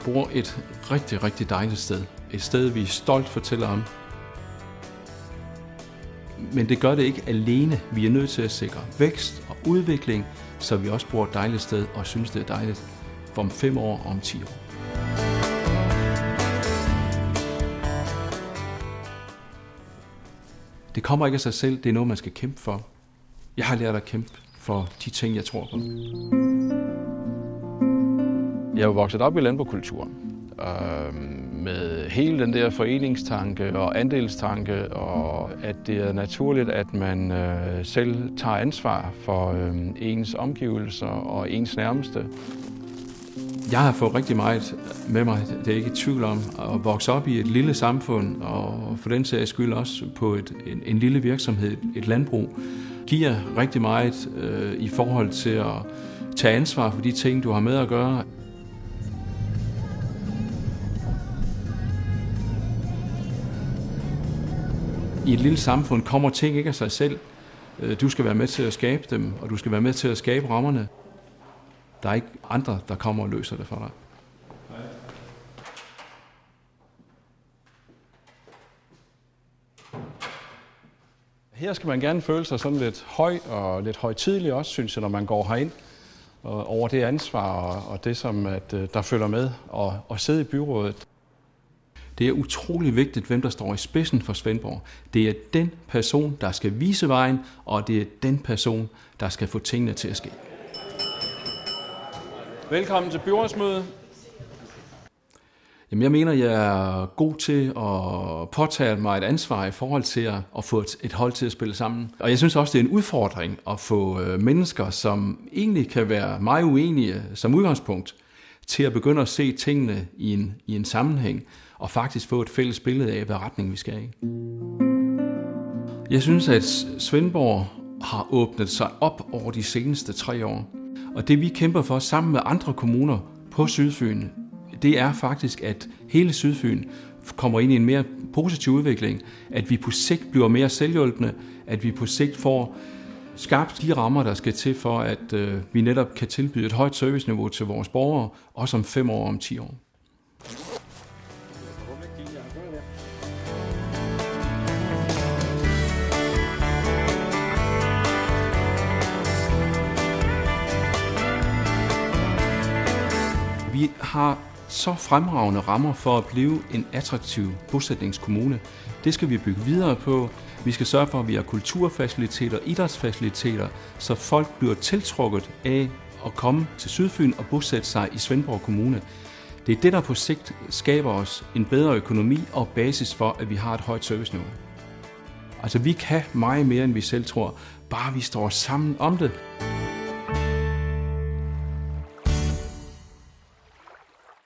bor et rigtig, rigtig dejligt sted. Et sted, vi stolt fortæller om. Men det gør det ikke alene. Vi er nødt til at sikre vækst og udvikling, så vi også bor et dejligt sted og synes, det er dejligt om 5 år og om 10 år. Det kommer ikke af sig selv. Det er noget, man skal kæmpe for. Jeg har lært at kæmpe for de ting, jeg tror på. Jeg er jo vokset op i landbrugskulturen. Med hele den der foreningstanke og andelstanke, og at det er naturligt, at man selv tager ansvar for ens omgivelser og ens nærmeste. Jeg har fået rigtig meget med mig, det er jeg ikke i tvivl om, at vokse op i et lille samfund, og for den sags skyld også på en lille virksomhed, et landbrug, giver rigtig meget i forhold til at tage ansvar for de ting, du har med at gøre. I et lille samfund kommer ting ikke af sig selv. Du skal være med til at skabe dem, og du skal være med til at skabe rammerne. Der er ikke andre, der kommer og løser det for dig. Her skal man gerne føle sig sådan lidt høj og lidt højtidelig også, synes jeg, når man går herind. Over det ansvar og det, som der følger med og sidde i byrådet. Det er utrolig vigtigt, hvem der står i spidsen for Svendborg. Det er den person, der skal vise vejen, og det er den person, der skal få tingene til at ske. Velkommen til byrådsmødet. Jamen, jeg mener, jeg er god til at påtage mig et ansvar i forhold til at få et hold til at spille sammen. Og jeg synes også, det er en udfordring at få mennesker, som egentlig kan være meget uenige som udgangspunkt, til at begynde at se tingene i en sammenhæng, og faktisk få et fælles billede af, hvad retning vi skal i. Jeg synes, at Svendborg har åbnet sig op over de seneste 3 år. Og det vi kæmper for sammen med andre kommuner på Sydfyn, det er faktisk, at hele Sydfyn kommer ind i en mere positiv udvikling, at vi på sigt bliver mere selvhjulpende, at vi på sigt får skabt de rammer, der skal til for, at vi netop kan tilbyde et højt serviceniveau til vores borgere, også om 5 år og om 10 år. Vi har så fremragende rammer for at blive en attraktiv bosætningskommune. Det skal vi bygge videre på. Vi skal sørge for, at vi har kulturfaciliteter, idrætsfaciliteter, så folk bliver tiltrukket af at komme til Sydfyn og bosætte sig i Svendborg Kommune. Det er det, der på sigt skaber os en bedre økonomi og basis for, at vi har et højt serviceniveau. Altså, vi kan meget mere, end vi selv tror, bare vi står sammen om det.